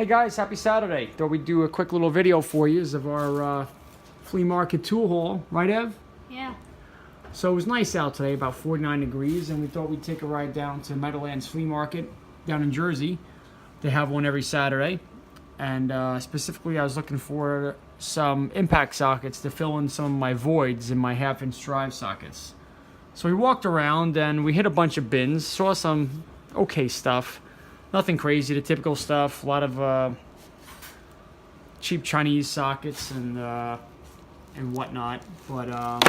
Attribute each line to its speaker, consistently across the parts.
Speaker 1: Hey guys, happy Saturday. Thought we'd do a quick little video for you of our flea market tool haul. Right, Ev?
Speaker 2: Yeah.
Speaker 1: So it was nice out today, about 49 degrees, and we thought we'd take a ride down to Meadowlands Flea Market down in Jersey. They have one every Saturday. And specifically, I was looking for some impact sockets to fill in some of my voids in my half-inch drive sockets. So we walked around and we hit a bunch of bins, saw some okay stuff. Nothing crazy, the typical stuff. A lot of cheap Chinese sockets and whatnot. But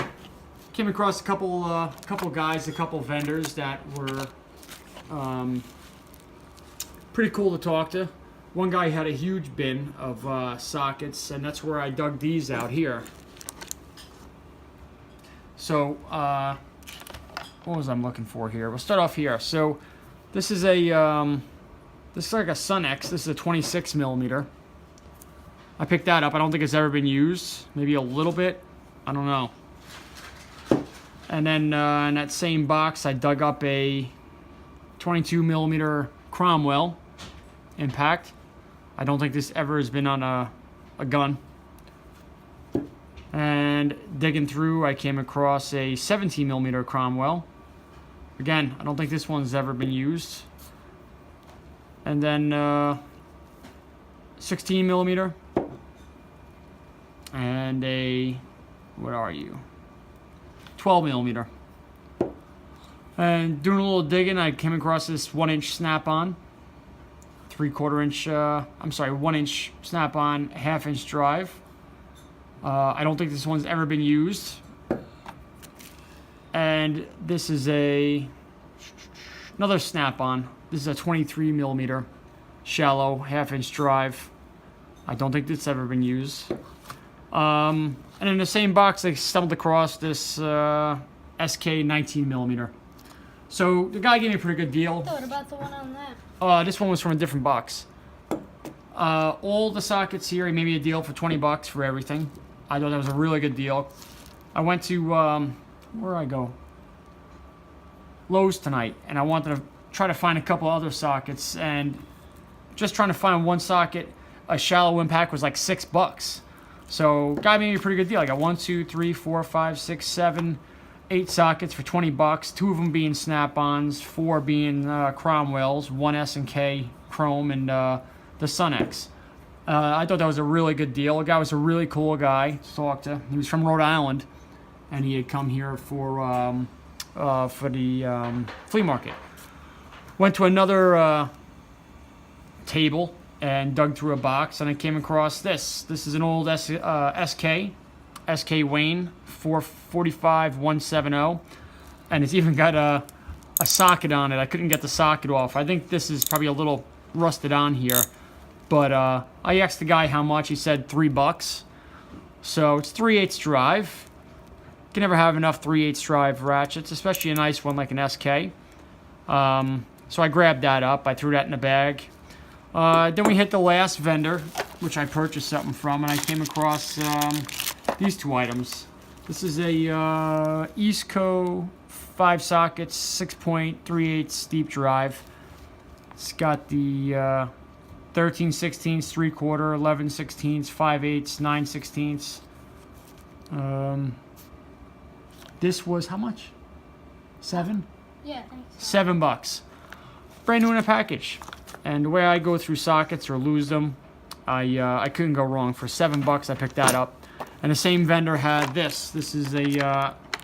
Speaker 1: came across a couple guys, a couple vendors that were pretty cool to talk to. One guy had a huge bin of sockets, and that's where I dug these out here. So what was I looking for here? We'll start off here. So this is a this is like a Snatched. This is a 26 millimeter. I picked that up. I don't think it's ever been used. Maybe a little bit. I don't know. And then in that same box, I dug up a 22 millimeter Cromwell impact. I don't think this ever has been on a gun. And digging through, I came across a 17 millimeter Cromwell. Again, I don't think this one's ever been used. And then 16 millimeter. And a, what are you? 12 millimeter. And doing a little digging, I came across this 1-inch Snap On. 3/4 inch, I'm sorry, 1-inch Snap On, half-inch drive. I don't think this one's ever been used. And this is another Snap On. This is a 23 millimeter shallow half-inch drive. I don't think this has ever been used. And in the same box, I stumbled across this SK 19 millimeter. So the guy gave me a pretty good deal.
Speaker 2: What about the one on that?
Speaker 1: This one was from a different box. All the sockets here, he made me a deal for 20 bucks for everything. I thought that was a really good deal. I went to, where did I go? Lowe's tonight, and I wanted to try to find a couple other sockets, and just trying to find one socket, a shallow impact, was like $6. So guy made me a pretty good deal. I got 1, 2, 3, 4, 5, 6, 7, 8 sockets for 20 bucks. 2 of them being Snap-ons, 4 being Cromwells, 1 S&K Chrome, and the Snatched. I thought that was a really good deal. The guy was a really cool guy to talk to. He was from Rhode Island, and he had come here for the flea market. Went to another table and dug through a box, and I came across this. This is an old SK Wayne 445-170, and it's even got a socket on it. I couldn't get the socket off. I think this is probably a little rusted on here, but I asked the guy how much. He said $3. So it's 3/8 drive. You can never have enough 3/8 drive ratchets, especially a nice one like an SK. So I grabbed that up. I threw that in a bag. Then we hit the last vendor, which I purchased something from, and I came across these 2 items. This is a Eastco 5 sockets, 6.38 deep drive. It's got the 13/16, 3/4, 11/16, 5/8, 9/16. This was how much? 7?
Speaker 2: Yeah, thanks.
Speaker 1: $7. Brand new in a package. And the way I go through sockets or lose them, I couldn't go wrong. For $7, I picked that up. And the same vendor had this. This is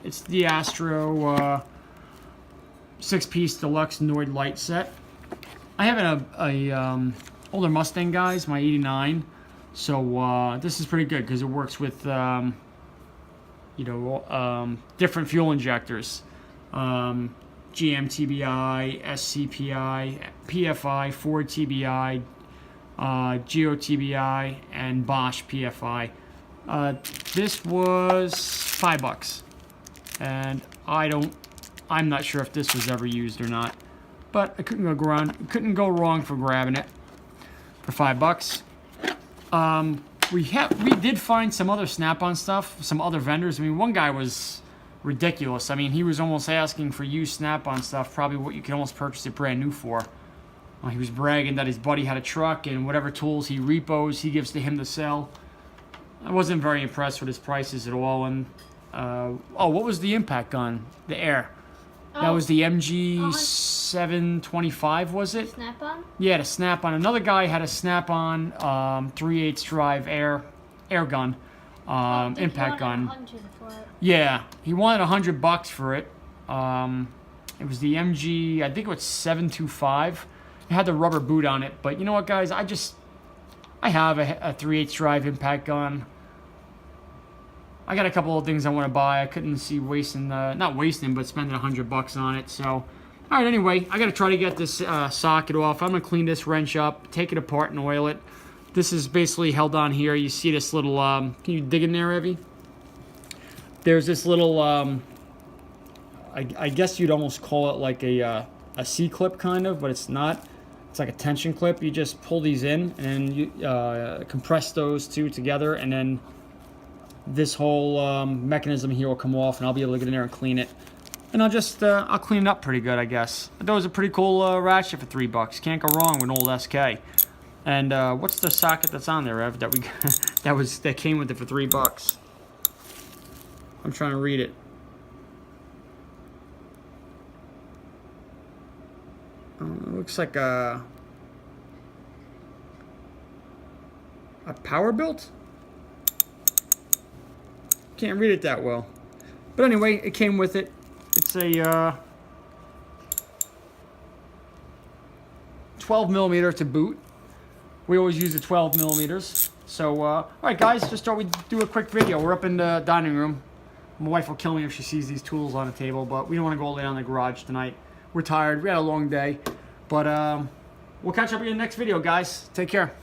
Speaker 1: it's the Astro 6-piece deluxe Noid light set. I have a older Mustang, guys, my '89. So this is pretty good because it works with different fuel injectors. GM TBI, SCPI, PFI, Ford TBI, Geo TBI, and Bosch PFI. This was $5, and I'm not sure if this was ever used or not, but I couldn't go wrong for grabbing it for $5. We did find some other Snap-on stuff, some other vendors. I mean, one guy was ridiculous. I mean, he was almost asking for used Snap-on stuff, probably what you could almost purchase it brand new for. He was bragging that his buddy had a truck, and whatever tools he repos, he gives to him to sell. I wasn't very impressed with his prices at all. And what was the impact gun? The air. That was the MG 725, was it?
Speaker 2: Snap On?
Speaker 1: Yeah, the Snap On. Another guy had a Snap On 3/8 drive air gun, impact gun.
Speaker 2: 100 for it.
Speaker 1: Yeah, he wanted $100 for it. It was the MG, I think it was 725. It had the rubber boot on it, but you know what, guys? I have a 3/8 drive impact gun. I got a couple of things I want to buy. I couldn't see wasting, not wasting, but spending $100 on it. So, all right. Anyway, I got to try to get this socket off. I'm gonna clean this wrench up, take it apart, and oil it. This is basically held on here. You see this little. Can you dig in there, Evie? There's this little. I guess you'd almost call it like a C clip kind of, but it's not. It's like a tension clip. You just pull these in and you compress those two together, and then this whole mechanism here will come off, and I'll be able to get in there and clean it. And I'll clean it up pretty good, I guess. That was a pretty cool ratchet for $3. Can't go wrong with an old SK. And what's the socket that's on there, Ev? That came with it for $3. I'm trying to read it. It looks like a power built. Can't read it that well. But anyway, it came with it. It's a 12 millimeter to boot. We always use the 12 millimeters. So, all right, guys, just thought we'd do a quick video. We're up in the dining room. My wife will kill me if she sees these tools on the table, but we don't want to go lay down in the garage tonight. We're tired. We had a long day. But we'll catch up in the next video, guys. Take care.